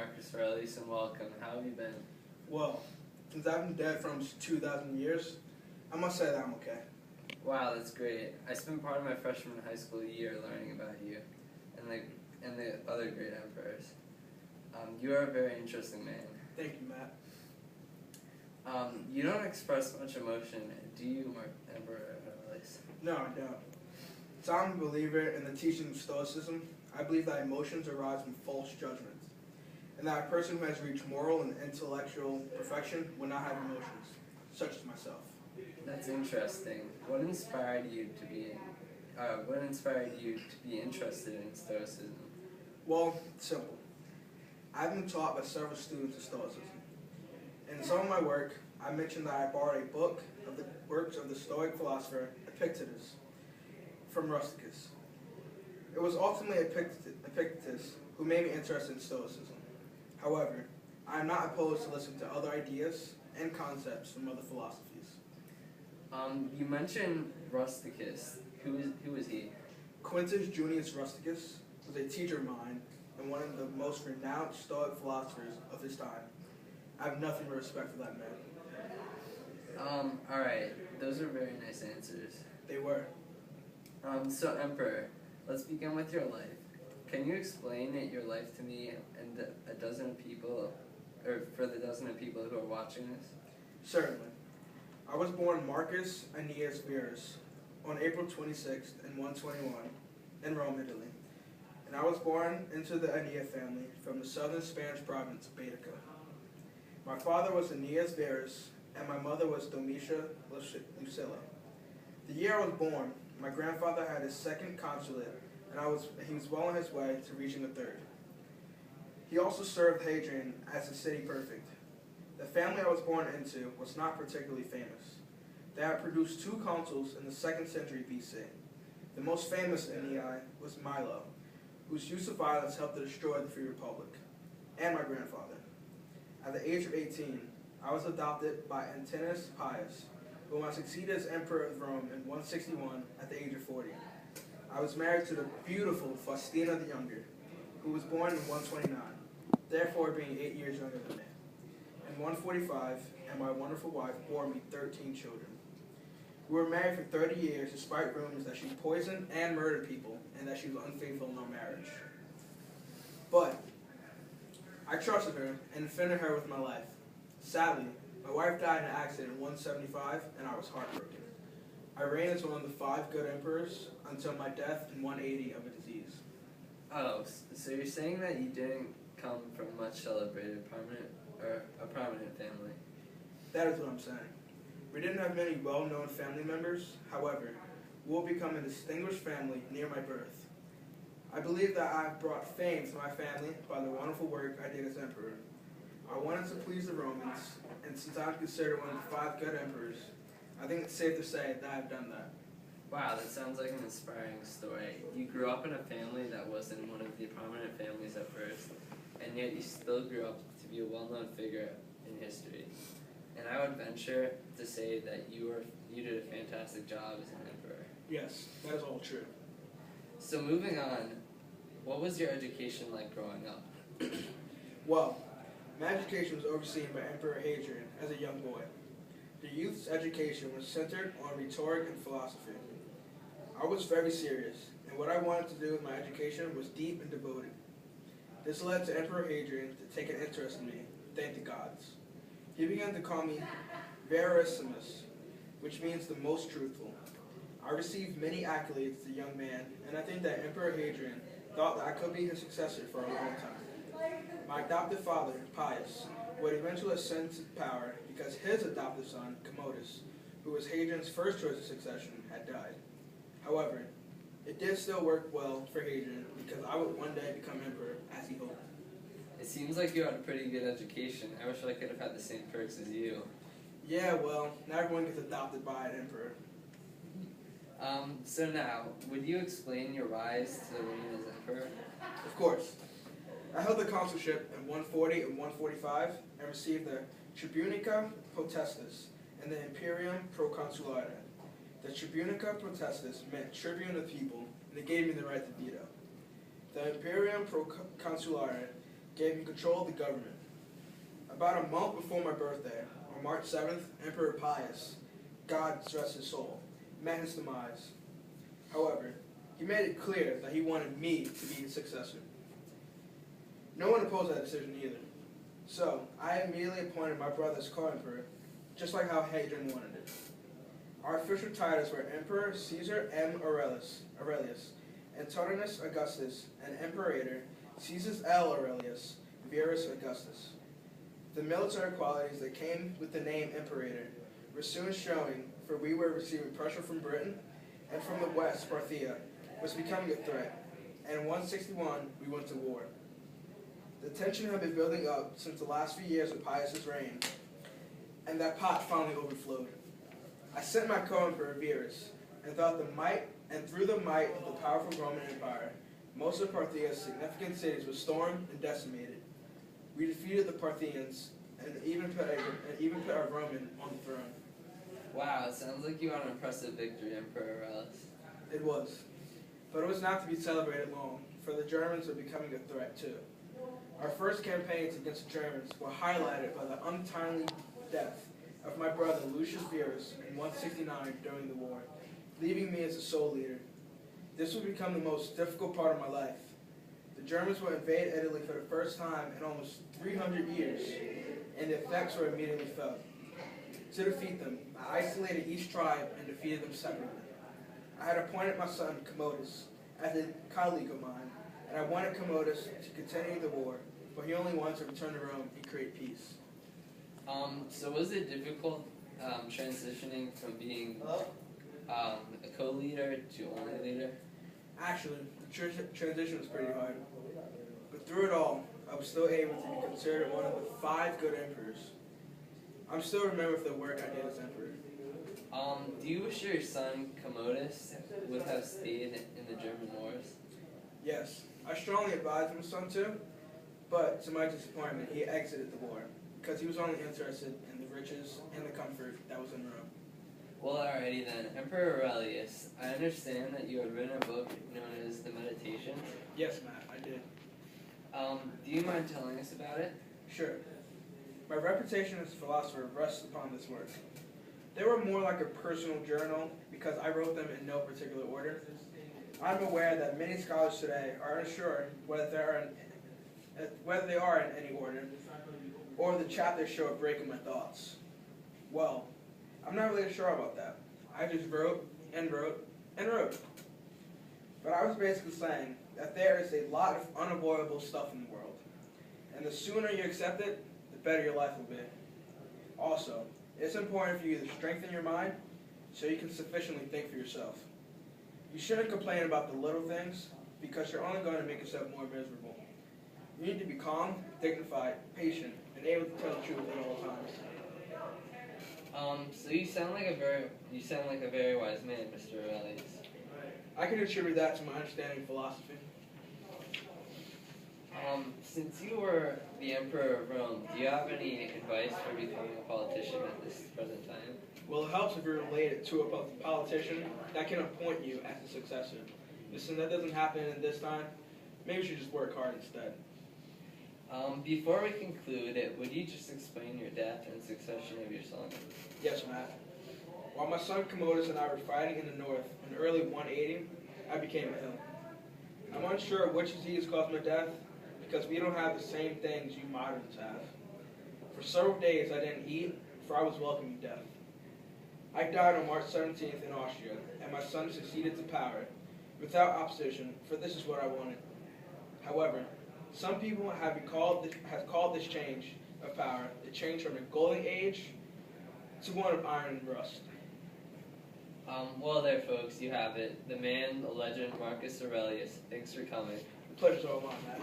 Marcus Aurelius, and welcome. How have you been? Well, since I've been dead for almost 2,000 years, I must say that I'm okay. Wow, that's great. I spent part of my freshman high school year learning about you and the other great emperors. You are a very interesting man. Thank you, Matt. You don't express much emotion, do you, Emperor Aurelius? No, I don't. So I'm a believer in the teaching of Stoicism. I believe that emotions arise from false judgments, and that a person who has reached moral and intellectual perfection will not have emotions, such as myself. That's interesting. What inspired you to be interested in Stoicism? Well, it's simple. I've been taught by several students of Stoicism. In some of my work, I mentioned that I borrowed a book of the works of the Stoic philosopher Epictetus from Rusticus. It was ultimately Epictetus who made me interested in Stoicism. However, I am not opposed to listening to other ideas and concepts from other philosophies. You mentioned Rusticus. Who is he? Quintus Junius Rusticus was a teacher of mine and one of the most renowned Stoic philosophers of his time. I have nothing but respect for that man. Alright. Those are very nice answers. They were. So Emperor, let's begin with your life. Can you explain your life to me and a dozen of people, or for the dozen of people who are watching this? Certainly. I was born Marcus Aeneas Verus on April 26th in 121 in Rome, Italy. And I was born into the Aenea family from the southern Spanish province of Baetica. My father was Aeneas Verus, and my mother was Domitia Lucilla. The year I was born, my grandfather had his second consulate, and he was well on his way to reaching a third. He also served Hadrian as the city prefect. The family I was born into was not particularly famous. They had produced two consuls in the 2nd century BC. The most famous Aenei was Milo, whose use of violence helped to destroy the Free Republic, and my grandfather. At the age of 18, I was adopted by Antinous Pius, whom I succeeded as Emperor of Rome in 161 at the age of 40. I was married to the beautiful Faustina the Younger, who was born in 129, therefore being 8 years younger than me. In 145, and my wonderful wife bore me 13 children. We were married for 30 years despite rumors that she poisoned and murdered people and that she was unfaithful in our marriage. But I trusted her and defended her with my life. Sadly, my wife died in an accident in 175 and I was heartbroken. I reigned as one of the 5 good emperors until my death in 180 of a disease. Oh, so you're saying that you didn't come from a much celebrated prominent family? That is what I'm saying. We didn't have many well-known family members. However, we will become a distinguished family near my birth. I believe that I have brought fame to my family by the wonderful work I did as emperor. I wanted to please the Romans, and since I'm considered one of the 5 good emperors, I think it's safe to say that I've done that. Wow, that sounds like an inspiring story. You grew up in a family that wasn't one of the prominent families at first, and yet you still grew up to be a well-known figure in history. And I would venture to say that you did a fantastic job as an emperor. Yes, that is all true. So moving on, what was your education like growing up? Well, my education was overseen by Emperor Hadrian as a young boy. The youth's education was centered on rhetoric and philosophy. I was very serious, and what I wanted to do with my education was deep and devoted. This led to Emperor Hadrian to take an interest in me, thank the gods. He began to call me Verissimus, which means the most truthful. I received many accolades as a young man, and I think that Emperor Hadrian thought that I could be his successor for a long time. My adoptive father, Pius, would eventually ascend to power because his adoptive son, Commodus, who was Hadrian's first choice of succession, had died. However, it did still work well for Hadrian because I would one day become emperor, as he hoped. It seems like you had a pretty good education. I wish I could have had the same perks as you. Yeah, well, not everyone gets adopted by an emperor. So now, would you explain your rise to the reign as emperor? Of course. I held the consulship in 140 and 145 and received the Tribunica Potestas and the Imperium Proconsulare. The Tribunica Potestas meant tribune of the people, and it gave me the right to veto. The Imperium Proconsulare gave him control of the government. About a month before my birthday, on March 7th, Emperor Pius, God rest his soul, met his demise. However, he made it clear that he wanted me to be his successor. No one opposed that decision either. So, I immediately appointed my brother as co-emperor, just like how Hadrian wanted it. Our official titles were Emperor Caesar M. Aurelius, Antoninus Augustus, and Imperator Caesar L. Aurelius, Verus Augustus. The military qualities that came with the name Imperator were soon showing, for we were receiving pressure from Britain, and from the west, Parthia was becoming a threat, and in 161 we went to war. The tension had been building up since the last few years of Pius's reign, and that pot finally overflowed. I sent my co-emperor Verus, and through the might of the powerful Roman Empire, most of Parthia's significant cities were stormed and decimated. We defeated the Parthians and even put a Roman on the throne. Wow, it sounds like you had an impressive victory, Emperor Aurelius. It was, but it was not to be celebrated long, for the Germans were becoming a threat too. Our first campaigns against the Germans were highlighted by the untimely death of my brother Lucius Verus in 169 during the war, leaving me as the sole leader. This would become the most difficult part of my life. The Germans would invade Italy for the first time in almost 300 years, and the effects were immediately felt. To defeat them, I isolated each tribe and defeated them separately. I had appointed my son Commodus as a colleague of mine, and I wanted Commodus to continue the war, but he only wanted to return to Rome and create peace. So was it difficult transitioning from being a co-leader to only leader? Actually, the transition was pretty hard. But through it all, I was still able to be considered one of the 5 good emperors. I'm still remembered for the work I did as emperor. Do you wish your son Commodus would have stayed in the German wars? Yes, I strongly advised my son to, but to my disappointment, he exited the war because he was only interested in the riches and the comfort that was in Rome. Well, alrighty then. Emperor Aurelius, I understand that you had written a book known as The Meditations. Yes, Matt, I did. Do you mind telling us about it? Sure. My reputation as a philosopher rests upon this work. They were more like a personal journal because I wrote them in no particular order. I'm aware that many scholars today are unsure whether they are in any order, or the chapters show a break in my thoughts. Well, I'm not really sure about that. I just wrote and wrote and wrote. But I was basically saying that there is a lot of unavoidable stuff in the world, and the sooner you accept it, the better your life will be. Also, it's important for you to strengthen your mind so you can sufficiently think for yourself. You shouldn't complain about the little things because you're only going to make yourself more miserable. You need to be calm, dignified, patient, and able to tell the truth at all times. So you sound like a very wise man, Mr. Aurelius. I can attribute that to my understanding of philosophy. Since you were the Emperor of Rome, do you have any advice for becoming a politician at this present time? Well, it helps if you're related to a politician that can appoint you as a successor. Listen, that doesn't happen in this time. Maybe you should just work hard instead. Before we conclude, would you just explain your death and succession of your son? Yes, Matt. While my son Commodus and I were fighting in the north in early 180, I became ill. I'm unsure which disease caused my death because we don't have the same things you moderns have. For several days I didn't eat, for I was welcoming death. I died on March 17th in Austria, and my son succeeded to power without opposition, for this is what I wanted. However, some people have called this change of power the change from a golden age to one of iron and rust. Well there, folks, you have it. The man, the legend, Marcus Aurelius. Thanks for coming. The pleasure's all mine, Matt.